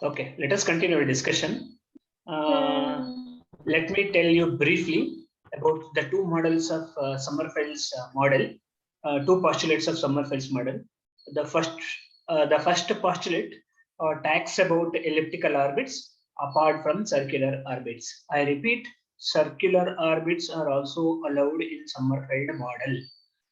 Okay, let us continue our discussion. Let me tell you briefly about the two models of Sommerfeld's model, two postulates of Sommerfeld's model. The first postulate talks about elliptical orbits apart from circular orbits. I repeat, circular orbits are also allowed in Sommerfeld model.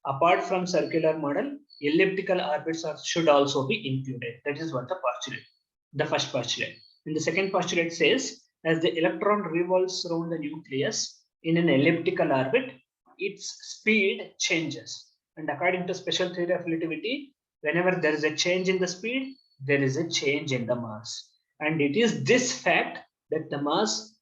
Apart from circular model, elliptical orbits should also be included. That is what the postulate. The first postulate. And the second postulate says, as the electron revolves around the nucleus in an elliptical orbit, its speed changes. And according to special theory of relativity, whenever there is a change in the speed, there is a change in the mass. And it is this fact that the mass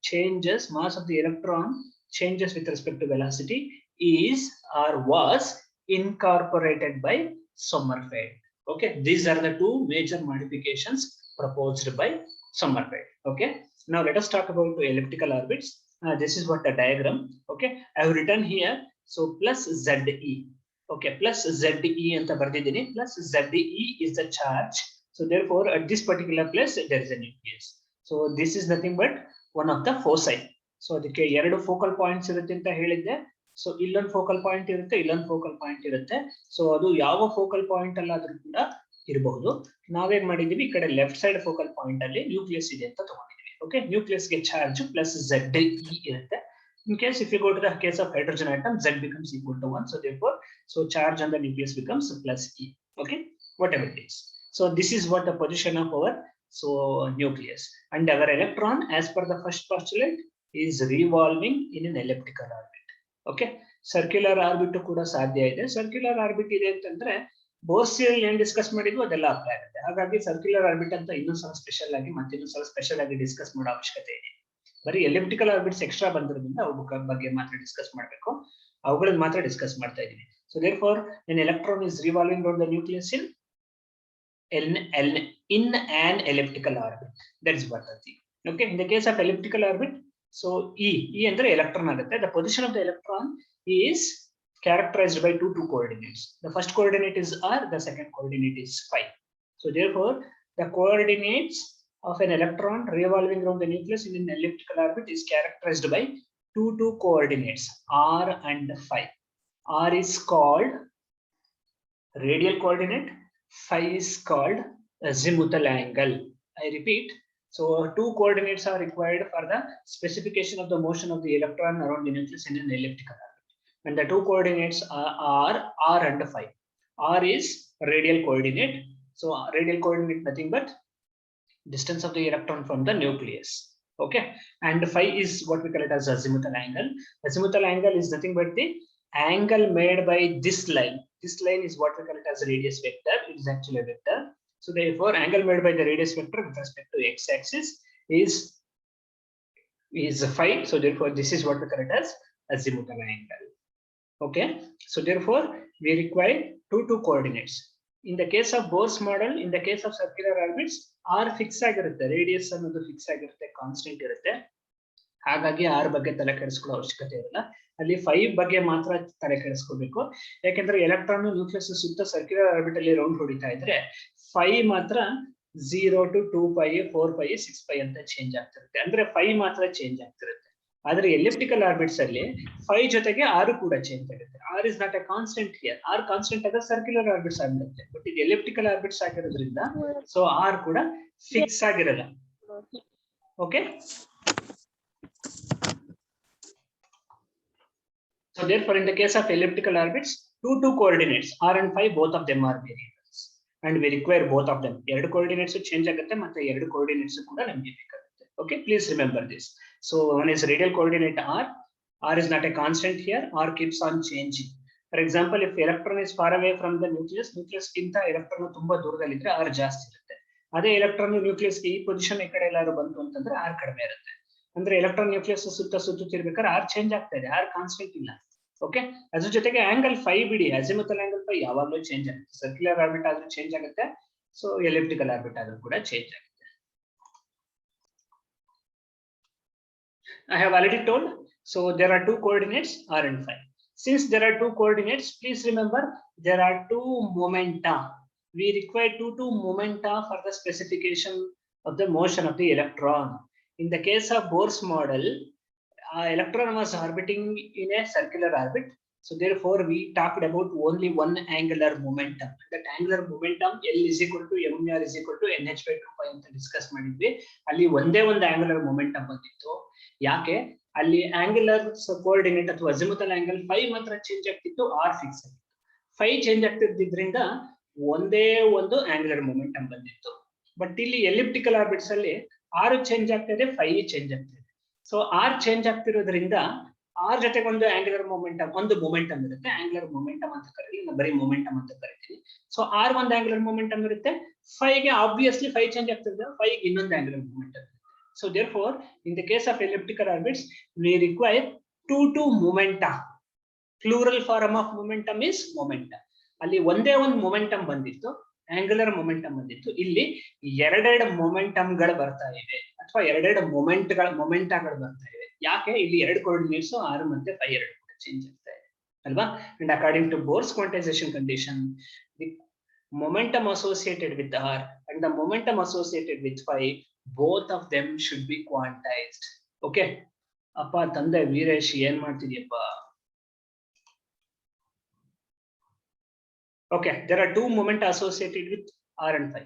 of the electron changes with respect to velocity is or was incorporated by Sommerfeld. Okay, these are the two major modifications proposed by Sommerfeld. Okay, now let us talk about elliptical orbits. This is what the diagram. Okay, I have written here. So plus ZE. Okay, plus ZE and the plus ZE is the charge. So therefore, at this particular place, there is a nucleus. So this is nothing but one of the foci. So the ಎರಡು focal points ಇರುತ್ತೆ ಅಂತ ಹೇಳಿದ್ದೆ. So ಇಲ್ಲೊಂದು focal point ಇರುತ್ತೆ, ಇಲ್ಲೊಂದು focal point ಇರುತ್ತೆ. So ಅದು ಯಾವ ಫೋಕಲ್ ಪಾಯಿಂಟ್ ಅಲ್ಲಾದ್ರೂ ಕೂಡ ಇರಬಹುದು. ನಾವೇನ್ ಮಾಡಿದೀವಿ, ಈ ಕಡೆ ಲೆಫ್ಟ್ ಸೈಡ್ ಫೋಕಲ್ ಪಾಯಿಂಟ್ ಅಲ್ಲಿ ನ್ಯೂಕ್ಲಿಯಸ್ ಇದೆ ಅಂತ ತಗೊಂಡಿದೀವಿ. ಓಕೆ, ನ್ಯೂಕ್ಲಿಯಸ್ ಗೆ ಚಾರ್ಜ್ ಪ್ಲಸ್ ZE ಇರುತ್ತೆ. In case if you go to the case of hydrogen atom, Z becomes equal to 1. So therefore, so charge on the nucleus becomes plus E. Okay, whatever it is. So this is what the position of our nucleus, and our electron, as per the first postulate, is revolving in an elliptical orbit. Okay, circular orbit ಕೂಡ ಸಾಧ್ಯ ಇದೆ. Circular orbit ಇದೆ ಅಂತಂದ್ರೆ ಬೋರ್ಸಿಯಲ್ ಏನ್ discuss ಮಾಡಿದ್ವು ಅದೆಲ್ಲ apply ಆಗುತ್ತೆ. ಹಾಗಾಗಿ ಸರ್ಕ್ಯುಲರ್ ಆರ್ಬಿಟ್ ಅಂತ ಇನ್ನೊಂದ್ಸಲ ಸ್ಪೆಷಲ್ ಆಗಿ ಸ್ಪೆಷಲ್ ಆಗಿ ಡಿಸ್ಕಸ್ ಮಾಡೋ ಅವಶ್ಯಕತೆ ಇದೆ. ಬರೀ ಎಲಿಪ್ಟಿಕಲ್ ಆರ್ಬಿಟ್ಸ್ ಎಕ್ಸ್ಟ್ರಾ ಬಂದಿರೋದ್ರಿಂದ ಅವುಗಳ ಬಗ್ಗೆ ಮಾತ್ರ ಡಿಸ್ಕಸ್ ಮಾಡಬೇಕು, ಅವುಗಳನ್ನ ಮಾತ್ರ ಡಿಸ್ಕಸ್ ಮಾಡ್ತಾ ಇದೀವಿ. So therefore an electron is revolving around the nucleus in an elliptical orbit. That is what the thing. Okay, in the case of elliptical orbit, so E ಅಂದ್ರೆ electron ಆಗುತ್ತೆ. The position of the electron is characterized by two coordinates. The first coordinate is r, the second coordinate is phi. So therefore the coordinates of an electron revolving around the nucleus in an elliptical orbit is characterized by two coordinates, r and phi. R is called radial coordinate, phi is called azimuthal angle. I repeat, so two coordinates are required for the specification of the motion of the electron around the nucleus in an elliptical orbit. And the two coordinates are r and phi. R is radial coordinate. So radial coordinate nothing but distance of the electron from the nucleus. Okay, and phi is what we call it as azimuthal angle. Azimuthal angle is nothing but the angle made by this line. This line is what we call it as a radius vector. It is actually a vector. So therefore angle made by the radius vector with respect to x-axis is phi. So therefore this is what we call it as azimuthal angle. Okay, so therefore we require two coordinates. In the case of Bohr's model, in the case of circular orbits, r fix ಆಗಿರುತ್ತೆ, radius ಅನ್ನೋದು fix ಆಗಿರುತ್ತೆ, constant ಇರುತ್ತೆ. ಹಾಗಾಗಿ r ಬಗ್ಗೆ ತಲೆ ಕೆಡಿಸ್ಕೊಳ್ಳೋ ಅವಶ್ಯಕತೆ ಇರಲ್ಲ. ಅಲ್ಲಿ phi ಬಗ್ಗೆ ಮಾತ್ರ ತಲೆ ಕೆಡಿಸ್ಕೋಬೇಕು. ಯಾಕೆಂದ್ರೆ ಎಲೆಕ್ಟ್ರಾನ್ ನ್ಯೂಕ್ಲಿಯಸ್ ಸುತ್ತ ಸರ್ಕ್ಯುಲರ್ ಆರ್ಬಿಟ್ ಅಲ್ಲಿ ರೌಂಡ್ ಹೊಡಿತಾ ಇದ್ರೆ phi ಮಾತ್ರ 0 to 2π 4π 6π ಅಂತ ಚೇಂಜ್ ಆಗ್ತಿರುತ್ತೆ. ಅಂದ್ರೆ phi ಮಾತ್ರ ಚೇಂಜ್ ಆಗ್ತಿರುತ್ತೆ. ಆದ್ರೆ ಎಲಿಪ್ಟಿಕಲ್ ಆರ್ಬಿಟ್ಸ್ ಅಲ್ಲಿ phi ಜೊತೆಗೆ r ಕೂಡ ಚೇಂಜ್ ಆಗುತ್ತೆ. r is not a constant here. r constant ಆದ್ರೆ ಸರ್ಕ್ಯುಲರ್ ಆರ್ಬಿಟ್ಸ್ ಆಗಿರುತ್ತೆ. ಬಟ್ ಇದು ಎಲಿಪ್ಟಿಕಲ್ ಆರ್ಬಿಟ್ಸ್ ಆಗಿರೋದ್ರಿಂದ ಸೊ r ಕೂಡ ಫಿಕ್ಸ್ ಆಗಿರಲ್ಲ. Okay, so therefore in the case of elliptical orbits, two coordinates r and phi, both of them are variables and we require both of them. ಎರಡು coordinates change ಆಗುತ್ತೆ ಮತ್ತೆ ಎರಡು coordinates ಕೂಡ ನಮಗೆ ಬೇಕಾಗುತ್ತೆ. Okay, please remember this. So one is radial coordinate r is not a constant here, r keeps on changing. For example, if electron is far away from the nucleus ಗಿಂತ electron ತುಂಬಾ ದೂರದಲ್ಲಿದ್ರೆ r ಜಾಸ್ತಿ ಇರುತ್ತೆ. ಅದೇ electron nucleus ಗೆ ಈ position ಈ ಕಡೆ ಎಲ್ಲಾರು ಬಂತು ಅಂತಂದ್ರೆ r ಕಡಿಮೆ ಇರುತ್ತೆ. ಅಂದ್ರೆ electron nucleus ಸುತ್ತುತ್ತಿರ್ಬೇಕಾದ್ರೆ r ಚೇಂಜ್ ಆಗ್ತಾ ಇದೆ, r ಕಾನ್ಸ್ಟೆಂಟ್ ಇಲ್ಲ. ಓಕೆ, ಅದ್ರ ಜೊತೆಗೆ ಆಂಗಲ್ phi ಬಿಡಿ, azimuthal angle phi ಯಾವಾಗಲೂ ಚೇಂಜ್ ಆಗುತ್ತೆ. ಸರ್ಕ್ಯುಲರ್ ಆರ್ಬಿಟ್ ಆದ್ರೂ ಚೇಂಜ್ ಆಗುತ್ತೆ, ಸೊ ಎಲಿಪ್ಟಿಕಲ್ ಆರ್ಬಿಟ್ ಆದ್ರೂ ಕೂಡ ಚೇಂಜ್ ಆಗುತ್ತೆ. I have already told, so there are two coordinates r and phi. Since there are two coordinates, please remember there are two momenta. We require two momenta for the specification of the motion of the electron. In the case of Bohr's model, electron was orbiting in a circular orbit. So therefore, we talked about only one angular momentum. That angular momentum L is equal to mr is equal to nh by 2pi ಅಂತ discuss ಮಾಡಿದ್ವಿ. ಅಲ್ಲಿ ಒಂದೇ ಒಂದು angular momentum ಬಂದಿತ್ತು. ಯಾಕೆ ಅಲ್ಲಿ angular coordinate ಅಥವಾ azimuthal angle phi ಮಾತ್ರ ಚೇಂಜ್ ಆಗ್ತಿತ್ತು, r ಫಿಕ್ಸ್ ಆಗಿತ್ತು. phi ಚೇಂಜ್ ಆಗ್ತಿದ್ರಿಂದ ಒಂದೇ ಒಂದು angular momentum ಬಂದಿತ್ತು. ಬಟ್ ಇಲ್ಲಿ ಎಲಿಪ್ಟಿಕಲ್ ಆರ್ಬಿಟ್ಸ್ ಅಲ್ಲಿ r ಚೇಂಜ್ ಆಗ್ತಿದೆ, phi ಚೇಂಜ್ ಆಗ್ತಿದೆ. ಸೊ r ಚೇಂಜ್ ಆಗ್ತಿರೋದ್ರಿಂದ r ಜೊತೆಗೆ ಒಂದು ಆಂಗ್ಯುಲರ್ ಮೊಮೆಂಟಮ್, ಒಂದು ಮೊಮೆಂಟಮ್ ಇರುತ್ತೆ. ಆಂಗ್ಯುಲರ್ ಮೊಮೆಂಟಮ್ ಅಂತ ಕರೀಲಿ, ನಾನು ಬರೀ ಮೊಮೆಂಟಮ್ ಅಂತ ಕರಿತೀನಿ. ಸೊ r ಒಂದು ಆಂಗ್ಯುಲರ್ ಮೊಮೆಂಟಮ್ ಇರುತ್ತೆ. phi ಗೆ ಆಬ್ವಿಯಸ್ಲಿ phi ಚೇಂಜ್ ಆಗ್ತಿದೆ, phi ಗೆ ಇನ್ನೊಂದು ಆಂಗ್ಯುಲರ್ ಮೊಮೆಂಟಮ್ ಇರುತ್ತೆ. So therefore in the case of elliptical orbits we require two momenta. Plural form of momentum is momenta. ಅಲ್ಲಿ ಒಂದೇ ಒಂದು ಮೊಮೆಂಟಮ್ ಬಂದಿತ್ತು, ಆಂಗ್ಯುಲರ್ ಮೊಮೆಂಟಮ್ ಬಂದಿತ್ತು. ಇಲ್ಲಿ ಎರಡೆರಡು ಮೊಮೆಂಟಮ್ಗಳು ಬರ್ತಾ ಇವೆ ಅಥವಾ ಎರಡೆರಡು ಮೊಮೆಂಟಾಗಳು ಬರ್ತಾ ಇವೆ. ಯಾಕೆ ಇಲ್ಲಿ ಎರಡು ಕೋಆರ್ಡಿನೇಟ್ಸ್ r ಮತ್ತೆ phi ಎರಡು ಕೂಡ ಚೇಂಜ್ ಆಗ್ತಾ ಇದೆ ಅಲ್ವಾ? And according to Bohr's quantization condition, the momentum associated with r and the momentum associated with phi, both of them should be quantized. Okay, ಅಪ್ಪ ತಂದೆ ವೀರೇಶ್ ಏನ್ ಮಾಡ್ತಿದ್ಯಪ್ಪ? Okay, there are two momenta associated with r and phi.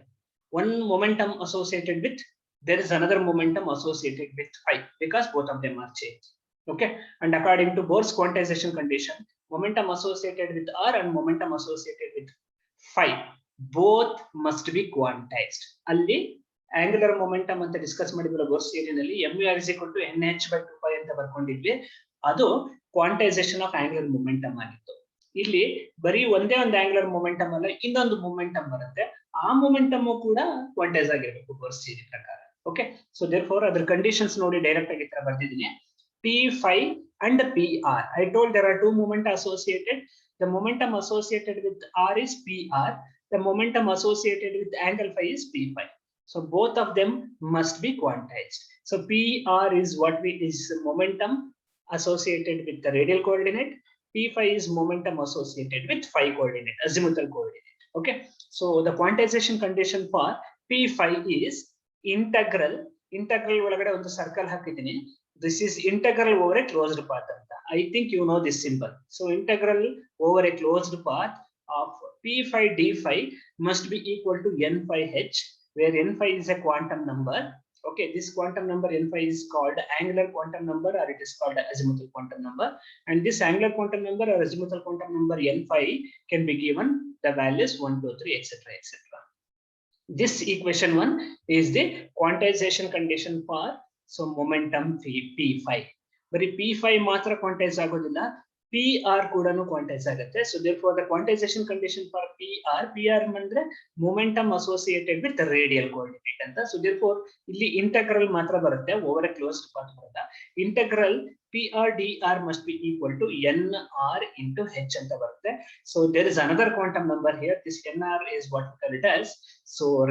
One momentum associated with, there is another momentum associated with phi because both of them are changed. Okay, and according to Bohr's quantization condition, momentum associated with r and momentum associated with phi, both must be quantized. ಅಲ್ಲಿ angular momentum ಅಂತ discuss ಮಾಡಿದ್ವಿ Bohr's theory ನಲ್ಲಿ, mr is equal to nh by 2pi ಅಂತ ಬರ್ಕೊಂಡಿದ್ವಿ. ಅದು quantisation of angular momentum ಆಗಿತ್ತು. ಇಲ್ಲಿ ಬರೀ ಒಂದೇ ಒಂದು ಆಂಗ್ಯುಲರ್ ಮೊಮೆಂಟಮ್ ಅಲ್ಲ, ಇನ್ನೊಂದು ಮೊಮೆಂಟಮ್ ಬರುತ್ತೆ. ಆ ಮೊಮೆಂಟಮ್ ಕೂಡ ಕ್ವಾಂಟೈಸ್ ಆಗಿರಬೇಕು Bohr's theory ಪ್ರಕಾರ. ಓಕೆ, ಸೊ therefore ಅದರ ಕಂಡೀಷನ್ಸ್ ನೋಡಿ ಡೈರೆಕ್ಟ್ ಆಗಿ ತರ ಬರ್ದಿದ್ದೀನಿ. p phi and pr. I told there are two momenta associated. The momentum associated with r is pr. The momentum associated with angle phi is p phi. So both of them must be quantized. So pr is is momentum associated with the radial coordinate. p phi is momentum associated with phi coordinate, azimuthal coordinate. Okay, so the quantization condition for p phi is integral ಒಳಗಡೆ ಒಂದು circle ಹಾಕಿದ್ದೀನಿ. This is integral over a closed path ಅಂತ. I think you know this symbol. So integral over a closed path of p phi d phi must be equal to n phi h, where n phi is a quantum number. Okay, this quantum number n phi is called angular quantum number or it is called azimuthal quantum number. And this angular quantum number or azimuthal quantum number n phi can be given the values 1, 2, 3, etc., etc. This equation 1 is the quantization condition for momentum p phi. But p phi ಮಾತ್ರ quantize ಆಗೋದಿಲ್ಲ, pr ಕೂಡ quantize ಆಗುತ್ತೆ. So therefore the quantization condition for pr ಅಂದ್ರೆ momentum associated with the radial coordinate ಅಂತ. So therefore ಇಲ್ಲಿ integral ಮಾತ್ರ ಬರುತ್ತೆ, over a closed path ಬರುತ್ತೆ. Integral pr dr must be equal to nr into h ಅಂತ ಬರುತ್ತೆ. So there is another quantum number here. This nr is what we call it as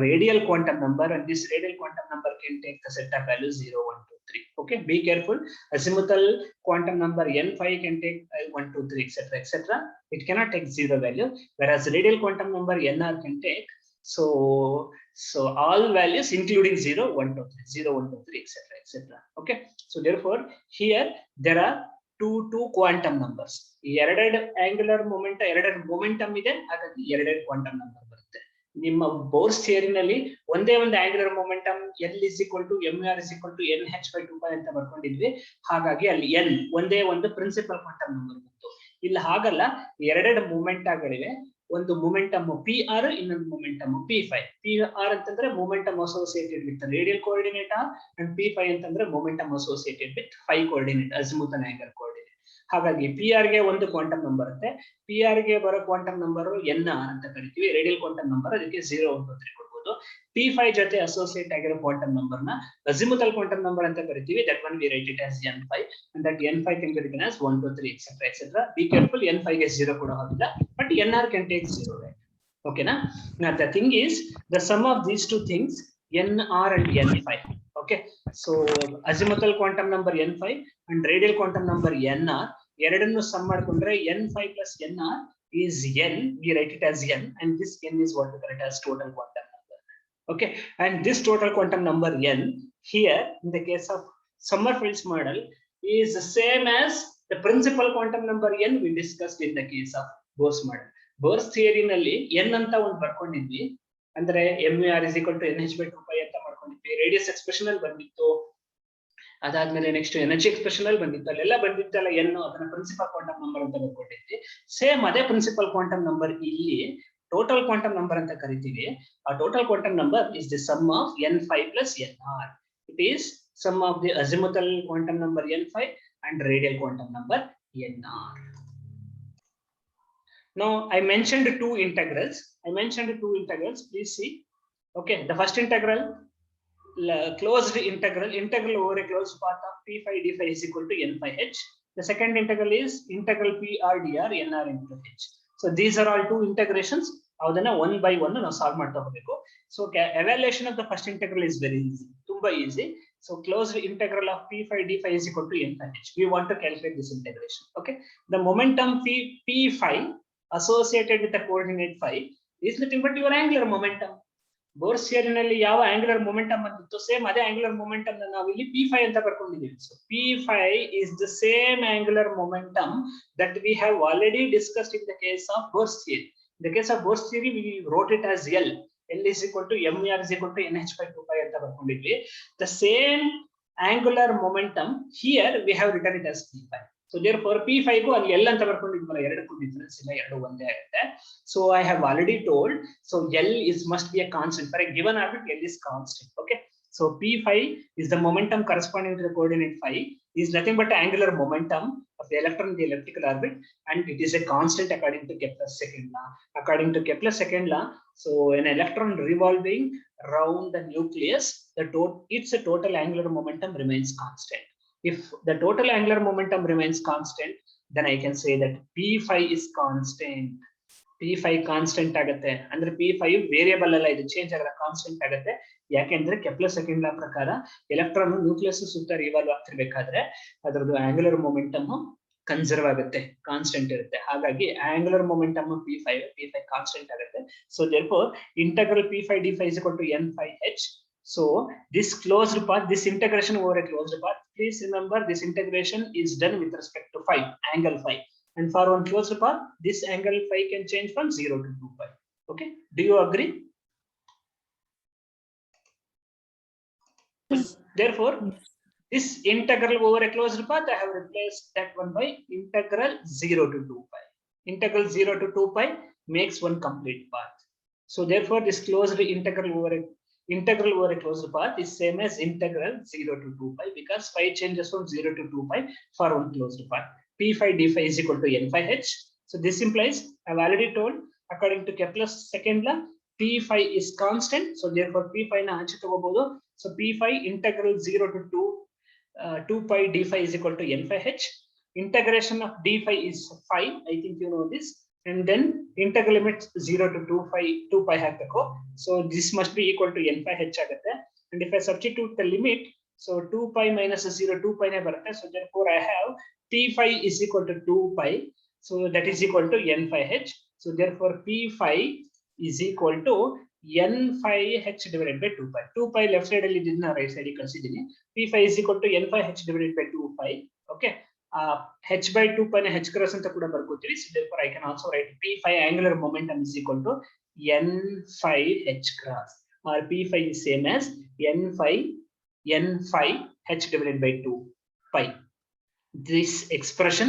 radial quantum number, and this radial quantum number can take the set of values 0, 1, 2, 3. Okay, be careful. Azimuthal quantum number n phi can take 1, 2, 3, etc., etc. It cannot take 0 value, whereas radial quantum number nr can take so all values including 0, 1, 2, 3, 0, 1, 2, 3, etc., etc. Okay, so therefore here there are two quantum numbers. ಎರಡೆರಡು angular momentum ಇದೆ, ಹಾಗಾಗಿ ಎರಡೆರಡು quantum number ಬರುತ್ತೆ. ನಿಮ್ಮ Bohr's theory ನಲ್ಲಿ ಒಂದೇ ಒಂದು angular momentum L is equal to mr is equal to nh by 2pi ಅಂತ ಬರ್ಕೊಂಡಿದ್ವಿ. ಹಾಗಾಗಿ ಅಲ್ಲಿ n ಒಂದೇ ಒಂದು ಪ್ರಿನ್ಸಿಪಲ್ ಕ್ವಾಂಟಮ್ ನಂಬರ್ ಬಂತು. ಇಲ್ಲಿ ಹಾಗಲ್ಲ, ಎರಡೆರಡು ಮೊಮೆಂಟಗಳಿವೆ. ಒಂದು ಮೊಮೆಂಟಮ್ pr, ಇನ್ನೊಂದು ಮೊಮೆಂಟಮ್ p phi. pr ಅಂತಂದ್ರೆ momentum associated with radial coordinate and p phi ಅಂತಂದ್ರೆ momentum associated with phi coordinate, azimuthal angle coordinate. ಹಾಗಾಗಿ pr ಗೆ ಒಂದು ಕ್ವಾಂಟಮ್ ನಂಬರ್ ಇರುತ್ತೆ. pr ಗೆ ಬರೋ ಕ್ವಾಂಟಮ್ ನಂಬರ್ nr ಅಂತ ಕರಿತೀವಿ. ರೇಡಿಯಲ್ ಕ್ವಾಂಟಮ್ ನಂಬರ್ ಅದಕ್ಕೆ 0, 1, 2, 3 ಕೊಡ್ಬೋದು. p phi ಜೊತೆ ಅಸೋಸಿಯೇಟ್ ಆಗಿರೋ ಕ್ವಾಂಟಮ್ ನಂಬರ್ ನ ಅಜಿಮುಥಲ್ ಕ್ವಾಂಟಮ್ ನಂಬರ್ ಅಂತ ಕರಿತೀವಿ. That one we write it as n phi, and that n phi can be written as 1, 2, 3, etc., etc. Be careful, n phi ಗೆ 0 ಕೂಡ ಹೋಗಿಲ್ಲ, but nr can take 0, right? Okay na? Now the thing is, the sum of these two things, nr and n phi. Okay, so azimuthal quantum number n phi and radial quantum number nr, ಎರಡನ್ನು some ಮಾಡ್ಕೊಂಡ್ರೆ n phi plus nr is n. We write it as n, and this n is what we call it as total quantum number. Okay, and this total quantum number n here in the case of Sommerfeld's model is the same as the principal quantum number n we discussed in the case of Bohr's model. Bohr's theory nalli n anta ಒಂದು ಬರ್ಕೊಂಡಿದ್ವಿ, ಅಂದ್ರೆ mr is equal to nh by 2 pi ಅಂತ ಮಾಡ್ಕೊಂಡಿದ್ವಿ. Radius expression ಅಲ್ಲಿ ಬಂದಿತ್ತು, ಅದಾದ್ಮೇಲೆ next energy expression ಅಲ್ಲಿ ಬಂದಿತ್ತು, ಅಲ್ಲೆಲ್ಲ ಬಂದಿತ್ತಲ್ಲ n ಅದನ್ನ ಪ್ರಿನ್ಸಿಪಲ್ ಕ್ವಾಂಟಮ್ ನಂಬರ್ ಅಂತ ಬರ್ಕೊಂಡಿದ್ವಿ. ಸೇಮ್ ಅದೇ ಪ್ರಿನ್ಸಿಪಲ್ ಕ್ವಾಂಟಮ್ ನಂಬರ್ ಇಲ್ಲಿ ಟೋಟಲ್ ಕ್ವಾಂಟಮ್ ನಂಬರ್ ಅಂತ ಕರಿತೀವಿ. ಆ total quantum number is the sum of n5 plus nr. It is sum of the azimuthal quantum number n5 and radial quantum number nr. Now I mentioned two integrals. Please see. Okay, the first integral, closed integral over a closed path of p phi d phi is equal to n phi h. The second integral is integral p r dr nr into h. So these are all two integrations. ಅದನ್ನ one by one ನಾವು solve ಮಾಡ್ತಾ ಹೋಗಬೇಕು. So evaluation of the first integral is very easy, ತುಂಬಾ easy. So closed integral of p phi d phi is equal to n phi h. We want to calculate this integration. Okay, the momentum p phi associated with the coordinate phi is nothing but your angular momentum. Bohr's theory ನಲ್ಲಿ ಯಾವ angular momentum ಬಂದಿತ್ತು, same ಅದೇ angular momentum ನಾವು ಇಲ್ಲಿ p5 ಅಂತ ಬರ್ಕೊಂಡಿದ್ದೀವಿ. So p5 is the same angular momentum that we have already discussed in the case of Bohr's theory. In the case of Bohr's theory, we wrote it as L. L is equal to mr is equal to nh by 2 pi ಅಂತ ಬರ್ಕೊಂಡಿದ್ವಿ. The same angular momentum here we have written it as p5. So therefore p5 ಗೂ ಅಲ್ಲಿ L ಅಂತ ಬರ್ಕೊಂಡಿದ್ವಲ್ಲ, ಎರಡಕ್ಕೂ difference ಇಲ್ಲ, ಎರಡು ಒಂದೇ ಆಗುತ್ತೆ. So I have already told, so L is must be a constant for a given orbit. L is constant. Okay, so p5 is the momentum corresponding to the coordinate phi, is nothing but angular momentum of the electron in the elliptical orbit, and it is a constant according to Kepler's second law. According to Kepler's second law, so an electron revolving around the nucleus, its total angular momentum remains constant. If the total angular momentum remains constant, then I can say that p5 is constant. p5 constant ಆಗುತ್ತೆ, ಅಂದ್ರೆ p5 variable ಅಲ್ಲ, ಇದು change ಆಗಲ್ಲ, constant ಆಗುತ್ತೆ. ಯಾಕೆಂದ್ರೆ Kepler second ಲಾ ಪ್ರಕಾರ electron nucleus ಸುತ್ತ revolve ಆಗ್ತಿರ್ಬೇಕಾದ್ರೆ ಅದರದ್ದು ಆಂಗ್ಯುಲರ್ ಮೊಮೆಂಟಮ್ ಕನ್ಸರ್ವ್ ಆಗುತ್ತೆ, ಕಾನ್ಸ್ಟೆಂಟ್ ಇರುತ್ತೆ. ಹಾಗಾಗಿ ಆಂಗ್ಯುಲರ್ ಮೊಮೆಂಟಮ್ p5 ಕಾನ್ಸ್ಟೆಂಟ್ ಆಗುತ್ತೆ. So therefore integral p5 d5 is equal to n phi h. So this closed path, this integration over a closed path, please remember this integration is done with respect to phi, angle phi. And for one closed path, this angle phi can change from 0 to 2 pi. Okay, do you agree? Therefore, this integral over a closed path, I have replaced that one by integral 0 to 2 pi. Integral 0 to 2 pi makes one complete path. So therefore, this closed integral over a closed path is same as integral 0 to 2 pi, because phi changes from 0 to 2 pi for one closed path. p5 d5 is equal to n phi h. So this implies, I have already told, according to Kepler's second law, p5 is constant. So therefore p5 na ಆಚೆ ತಗೋಬಹುದು. So p5 integral 0 to 2 pi d5 is equal to n phi h. Integration of d5 is phi, I think you know this, and then integral limit 0 to 2 pi ಹಾಕಬೇಕು. So this must be equal to n phi h ಆಗುತ್ತೆ. And if I substitute the limit, so 2 pi minus 0 2 pi ನೇ ಬರುತ್ತೆ. So therefore I have p5 is equal to 2 pi, so that is equal to n phi h. So therefore p5 is equal to n phi h divided by 2 pi. 2 pi left side ಅಲ್ಲಿ ಇದನ್ನ right side ಗೆ ಕಳಿಸಿದ್ದೀನಿ. p5 is equal to n phi h divided by 2 pi. Okay, h by 2 pi ನ h cross ಅಂತ ಕೂಡ ಬರ್ಕೋತೀವಿ. So therefore I can also write p5 angular momentum is equal to n phi h cross, or p5 is same as n phi h divided by 2 pi. This expression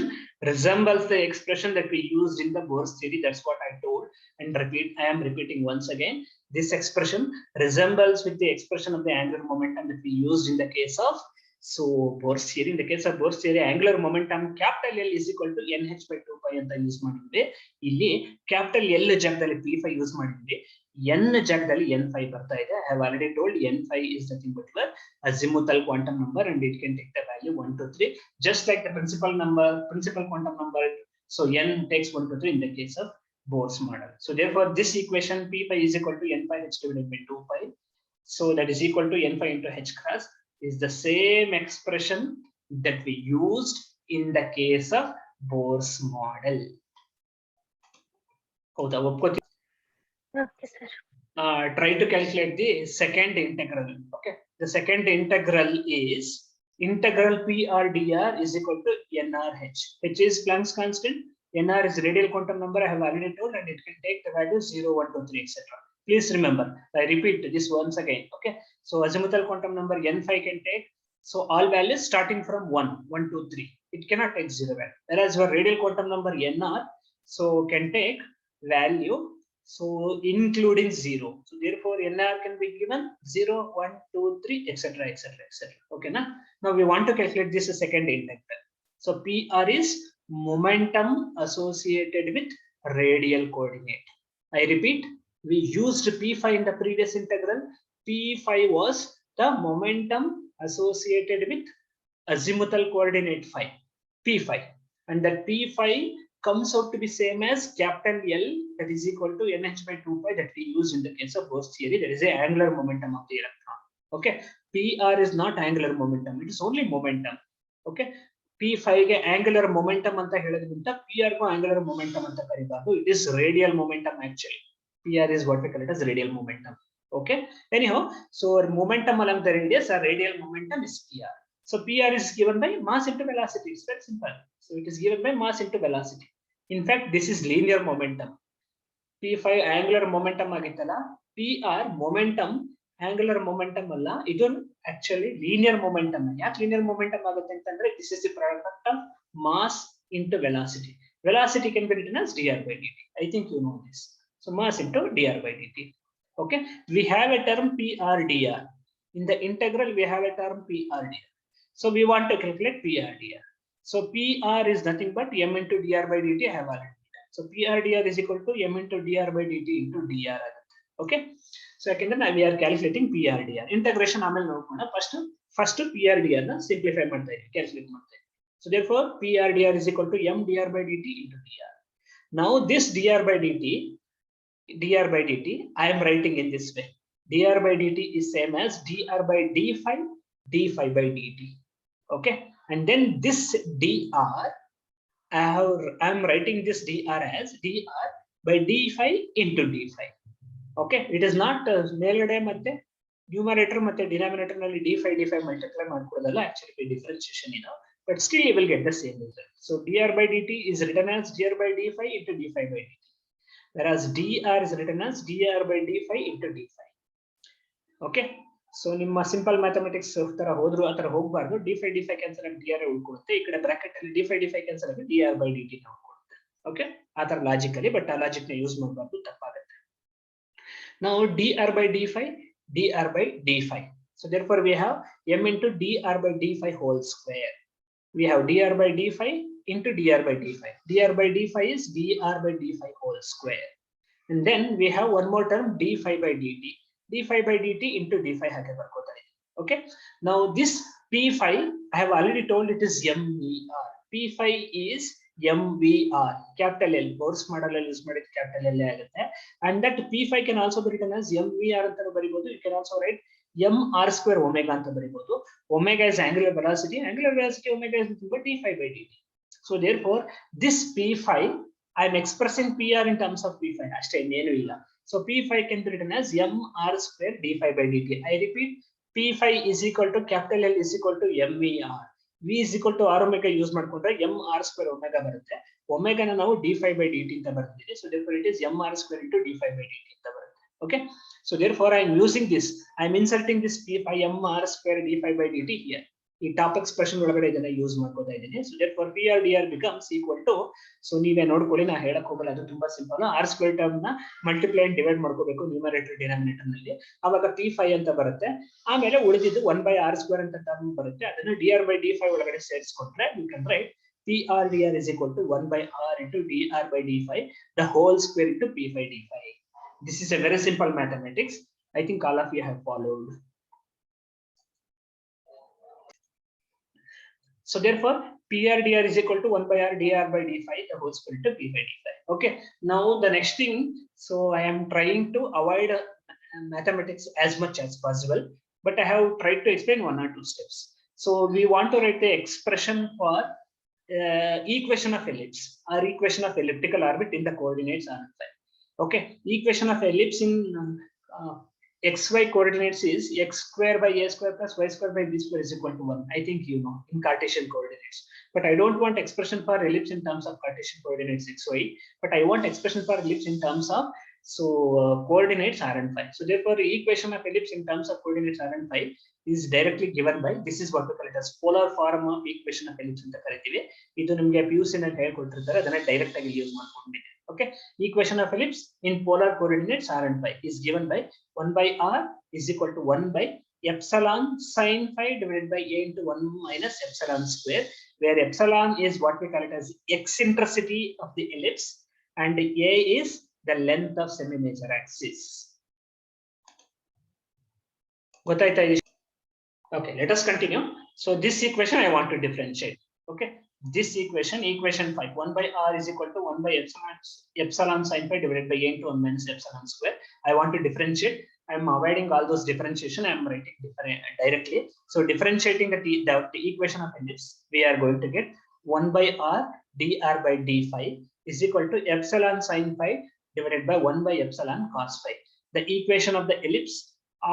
resembles the expression that we used in the Bohr's theory. That's what I told, and I am repeating once again. This expression resembles with the expression of the angular momentum that we used in the case of Bohr's theory. In the case of Bohr's theory, angular momentum capital L is equal to nh by 2 pi ಅಂತ use ಮಾಡಿದ್ವಿ. ಇಲ್ಲಿ capital L ಜಾಗದಲ್ಲಿ p5 use ಮಾಡಿದ್ವಿ, n ಜಾಗದಲ್ಲಿ n5 ಬರ್ತಾ ಇದೆ. I have already told n5 is nothing but your azimuthal quantum number, and it can take the value 1 to 3, just like the principal quantum number. So n takes 1 to 3 in the case of Bohr's model. So therefore this equation p5 is equal to n phi h divided by 2 pi, so that is equal to n phi into h cross, is the same expression that we used in the case of Bohr's model. Okay, sir. try to calculate the second integral. Okay, the second integral is integral PRDR is equal to NRH. H is Planck's constant, NR is radial quantum number, I have already told, and it can take the value 0, 1, 2, 3, etc. Please remember, I repeat this once again. Okay, so azimuthal quantum number N5 can take, so all values starting from 1, 1, 2, 3. It cannot take 0 value. Whereas your radial quantum number NR, so can take value, so including 0. So therefore NR can be given 0, 1, 2, 3, etc., etc., etc. Okay, now we want to calculate this second integral. So PR is momentum associated with radial coordinate. I repeat, we used P5 in the previous integral. P5 was the momentum associated with azimuthal coordinate phi, P5, and that P5 comes out to be same as capital L, that is equal to NH by 2 pi that we use in the case of Bohr's theory. That is the angular momentum of the electron. Okay, PR is not angular momentum, it is only momentum. Okay, P5 ಗೆ angular momentum ಅಂತ ಹೇಳೋದ್ರಿಂದ PR ಗೂ angular momentum ಅಂತ ಕರಿಬಾರ್ದು. It is radial momentum actually. PR is what we call it as radial momentum. Okay, anyhow, so momentum along the radius or radial momentum is PR. So PR is given by mass into velocity. It's very simple. So it is given by mass into velocity. In fact, this is linear momentum. P5 angular momentum agitala. PR momentum angular momentum alla. It is actually linear momentum. Yak linear momentum agutte antandre this is the product of mass into velocity. Velocity can be written as dr by dt. I think you know this. So mass into dr by dt. Okay, we have a term PRDR. In the integral, we have a term PRDR. So we want to calculate PRDR. So PR is nothing but m into dr by dt. I have already done. So PRDR is equal to m into dr by dt into dr. Okay. So again, we are calculating PRDR. Integration first PRDR na simplify calculate. So therefore, PRDR is equal to m dr by dt into dr. Now this dr by dt, I am writing in this way. Dr by dt is same as dr by d phi by dt. Okay, and then this dr, I am writing this dr as dr by d phi into d phi. Okay, it is not ಮೇಲ್ಗಡೆ ಮತ್ತೆ numerator ಮತ್ತೆ denominator ನಲ್ಲಿ d phi multiply ಮಾಡ್ಕೊಳ್ಳೋದಲ್ಲ, actually differentiation but still you will get the same result. So dr by dt is written as dr by d phi into d phi by dt, whereas dr is written as dr by d phi into d phi. Okay, so ನಿಮ್ಮ simple mathematics ತರ ಹೋದ್ರು ಆ ತರ ಹೋಗಬಾರ್ದು. d phi cancel ಆಗಿ dr ಉಳ್ಕೊಳ್ಳುತ್ತೆ, ಈ ಕಡೆ bracket ಅಲ್ಲಿ d phi ಕ್ಯಾನ್ಸಲ್ ಆಗಿ dr by dt ನ ಉಳ್ಕೊಳ್ಳುತ್ತೆ. ಓಕೆ, ಆ ತರ ಲಾಜಿಕಲಿ, ಬಟ್ ಆ ಲಾಜಿಕ್ ನ ಯೂಸ್ ಮಾಡಬಾರ್ದು, ತಪ್ಪಾಗುತ್ತೆ. Now dr by d phi. So therefore we have m into dr by d phi whole square. We have dr by d phi into dr by d phi. Dr by d phi is dr by d phi whole square. And then we have one more term d phi by dt. d phi by dt into d phi ಹಾಗೆ ಬರ್ಕೋತಾ ಇದೆ. Okay, now this p phi I have already told it is mvr. p phi is mvr, capital L. Bohr's model ಅಲ್ಲಿ use ಮಾಡಿದ capital L ಆಗುತ್ತೆ. And that p phi can also be written as mvr ಅಂತ ಬರಿಬಹುದು. You can also write mr square omega ಅಂತ ಬರಿಬಹುದು. Omega is angular velocity omega is nothing but d phi by dt. So therefore this p phi I am expressing PR in terms of p phi. ಅಷ್ಟೇ, ಇನ್ನೇನು ಇಲ್ಲ. So p phi can be written as mr square d phi by dt. I repeat, p phi is equal to capital L is equal to mvr. V is equal to r omega use ಮಾಡ್ಕೊಂಡ್ರೆ mr square omega ಬರುತ್ತೆ. Omega ನ ನಾವು d phi by dt ಅಂತ ಬರ್ತಿದ್ದೀವಿ. So therefore it is mr square into d phi by dt ಅಂತ ಬರುತ್ತೆ. Okay, so therefore I am using this, I am inserting this p phi mr square d phi by dt here. ಈ top expression ಒಳಗಡೆ ಇದನ್ನ use ಮಾಡ್ಕೋತಾ ಇದ್ದೀನಿ. So therefore PRDR becomes equal to, so ನೀವೇ ನೋಡ್ಕೊಳ್ಳಿ, ನಾ ಹೇಳಕ್ ಹೋಗಲ್ಲ, ಅದು ತುಂಬಾ ಸಿಂಪಲ್. r ಸ್ಕ್ವೇರ್ ಟರ್ಮ್ ನ ಮಲ್ಟಿಪ್ಲೈ ಅಂಡ್ ಡಿವೈಡ್ ಮಾಡ್ಕೋಬೇಕು ನ್ಯೂಮರೇಟರ್ ಡಿನಾಮಿನೇಟರ್ ನಲ್ಲಿ, ಅವಾಗ p5 ಅಂತ ಬರುತ್ತೆ. ಆಮೇಲೆ ಉಳಿದಿದ್ದು 1/r ಸ್ಕ್ವೇರ್ ಅಂತ ಟರ್ಮ್ ಬರುತ್ತೆ, ಅದನ್ನ dr by d5 ಒಳಗಡೆ ಸೇರಿಸ್ಕೊಂಡ್ರೆ you can write PRDR is equal to 1/r into dr by d5 the whole square into p by d5. This is a very simple mathematics. I think all of you have followed. So therefore PRDR is equal to 1/r dr by d5 the whole square into p by d5. Okay, now the next thing, so I am trying to avoid mathematics as much as possible, but I have tried to explain one or two steps. So we want to write the expression for equation of ellipse or equation of elliptical orbit in the coordinates r. Okay, equation of ellipse in xy coordinates is x square by a square plus y square by b square is equal to 1. I think you know in Cartesian coordinates. But I don't want expression for ellipse in terms of Cartesian coordinates xy, but I want expression for ellipse in terms of coordinates r and phi. So therefore, the equation of ellipse in terms of coordinates r and phi is directly given by, this is what we call it as polar form of equation of ellipse ಅಂತ ಕರೀತೀವಿ. ಇದು ನಿಮಗೆ PUC ನಲ್ಲಿ ಹೇಳ್ಕೊಟ್ಟಿರ್ತಾರೆ, ಅದನ್ನ direct ಆಗಿ use ಮಾಡ್ಕೊಂಡಿದ್ದೀವಿ. Okay, equation of ellipse in polar coordinates r and phi is given by 1 by r is equal to 1 by epsilon sine phi divided by a into 1 minus epsilon square, where epsilon is what we call it as eccentricity of the ellipse and a is the length of semi-major axis. Okay, let us continue. So this equation I want to differentiate. Okay, this equation 5, 1 by r is equal to 1 by epsilon sine phi divided by a into 1 minus epsilon square. I want to differentiate. I am avoiding all those differentiation. I am writing directly. So differentiating the equation of ellipse, we are going to get 1 by r dr by d phi is equal to epsilon sine phi divided by 1 by epsilon cos phi. The equation of the ellipse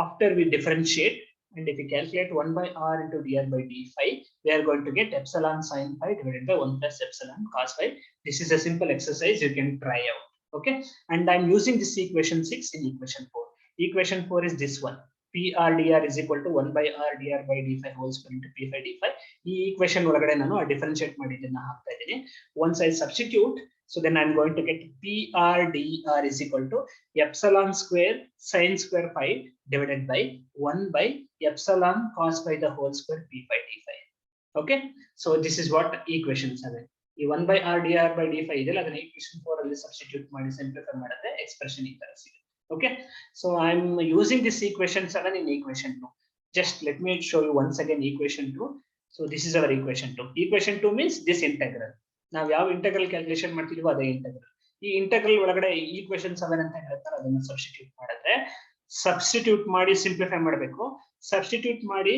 after we differentiate, and if we calculate 1 by r into dr by d phi, we are going to get epsilon sine phi divided by 1 plus epsilon cos phi. This is a simple exercise you can try out. Okay, and I'm using this equation 6 in equation 4. Equation 4 is this one. P r dr is equal to 1 by r dr by d phi whole square into p phi d phi. This equation ಒಳಗಡೆ ನಾನು differentiate ಮಾಡಿ ಇದನ್ನ ಹಾಕ್ತಾ ಇದ್ದೀನಿ. Once I substitute, so then I'm going to get P r dr is equal to epsilon square sine square phi divided by 1 by epsilon cos phi the whole square p phi d phi. Okay, so this is what equation 7. ಈ 1 by r dr by d phi ಇದೆಲ್ಲ ಅದನ್ನ equation 4 ಅಲ್ಲಿ substitute ಮಾಡಿ simplify ಮಾಡಿದ್ರೆ expression ಈ ತರ ಸಿಗುತ್ತೆ. Okay, so I'm using this equation 7 in equation 2. Just let me show you once again equation 2. So this is our equation 2. Equation 2 means this integral. ನಾವು ಯಾವ ಇಂಟೆಗ್ರಲ್ ಕ್ಯಾಲ್ಕುಲೇಷನ್ ಮಾಡ್ತಿದ್ವೋ ಅದೇ integral. ಈ integral ಒಳಗಡೆ equation 7 ಅಂತ ಹೇಳ್ತಾರೆ, ಅದನ್ನ ಸಬ್ಸ್ಟಿಟ್ಯೂಟ್ ಮಾಡಿದ್ರೆ, substitute ಮಾಡಿ ಸಿಂಪ್ಲಿಫೈ ಮಾಡಬೇಕು. ಸಬ್ಸ್ಟಿಟ್ಯೂಟ್ ಮಾಡಿ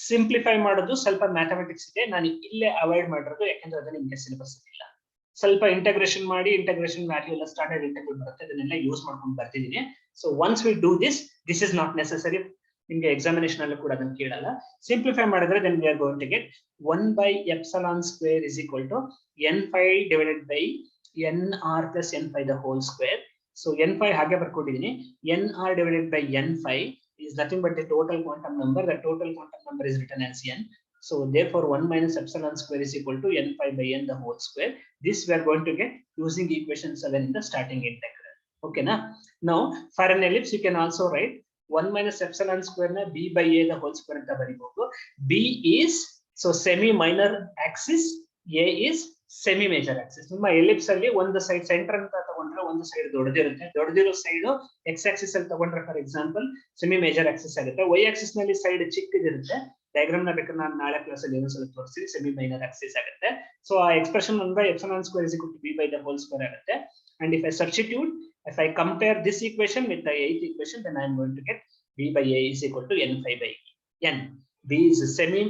ಸಿಂಪ್ಲಿಫೈ ಮಾಡೋದು ಸ್ವಲ್ಪ ಮ್ಯಾಥಮೆಟಿಕ್ಸ್ ಇದೆ, ನಾನು ಇಲ್ಲೇ ಅವಾಯ್ಡ್ ಮಾಡಿರೋದು ಯಾಕಂದ್ರೆ ಅದು ನಿಮಗೆ ಸಿಲೆಬಸ್ ಇಲ್ಲ. ಸ್ವಲ್ಪ ಇಂಟಗ್ರೇಷನ್ ಮಾಡಿ, ಇಂಟಗ್ರೇಷನ್ ವ್ಯಾಲ್ಯೂ ಎಲ್ಲ ಸ್ಟ್ಯಾಂಡರ್ಡ್ ಇಂಟೆಗ್ರಲ್ ಬರುತ್ತೆ, ಅದನ್ನೆಲ್ಲ ಯೂಸ್ ಮಾಡ್ಕೊಂಡು ಬರ್ತಿದ್ದೀನಿ. So once we do this is not necessary, ನಿಮಗೆ ಎಕ್ಸಾಮಿನೇಷನ್ ಅಲ್ಲೂ ಕೂಡ ಅದನ್ನ ಕೇಳಲ್ಲ. ಸಿಂಪ್ಲಿಫೈ ಮಾಡಿದ್ರೆ then we are going to get 1 by epsilon square is equal to n phi divided by nr plus n phi the whole square. So n phi ಹಾಗೆ ಬರ್ಕೊಂಡಿದ್ದೀನಿ. nr divided by n phi is nothing but the total quantum number. The total quantum number is written as n. So therefore 1 minus epsilon square is equal to n phi by n the whole square. This we are going to get using equation 7 in the starting integral. Okay na? Now for an ellipse you can also write 1 minus epsilon square na b by a the whole square ಅಂತ ಬರೀಬಹುದು. b is so semi minor axis, a is semi major axis. ನಿಮ್ಮ ellipse ಅಲ್ಲಿ ಒಂದು side centre ಅಂತ ತಗೊಂಡ್ರೆ ಒಂದು side ದೊಡ್ಡದಿರುತ್ತೆ, ದೊಡ್ಡದಿರೋ side x Axis ಅಲ್ಲಿ ತಗೊಂಡ್ರೆ for example semi major Axis ಆಗುತ್ತೆ. y ಆಕ್ಸಿಸ್ ನಲ್ಲಿ ಸೈಡ್ ಚಿಕ್ಕದಿರುತ್ತೆ, ಡಯಾಗ್ರಾಮ್ ನ ಬೇಕಾದ್ರೆ ನಾನು ನಾಳೆ ಕ್ಲಾಸ್ ಅಲ್ಲಿ ಏನೋ ಸ್ವಲ್ಪ ತೋರಿಸ್ತೀನಿ, ಸೆಮಿ ಮೈನರ್ ಆಕ್ಸಿಸ್ ಆಗುತ್ತೆ. ಸೊ ಆ expression 1 by epsilon square is equal to b by the whole square ಆಗುತ್ತೆ. And if I substitute, if I compare this equation with the 8th equation, then I am going to get b by a is equal to n phi by n. b is semi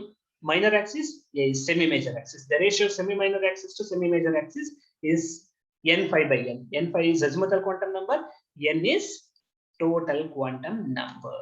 minor axis, a is semi major axis. The ratio of semi minor axis to semi major axis is n phi by n. N phi is azimuthal quantum number, n is total quantum number.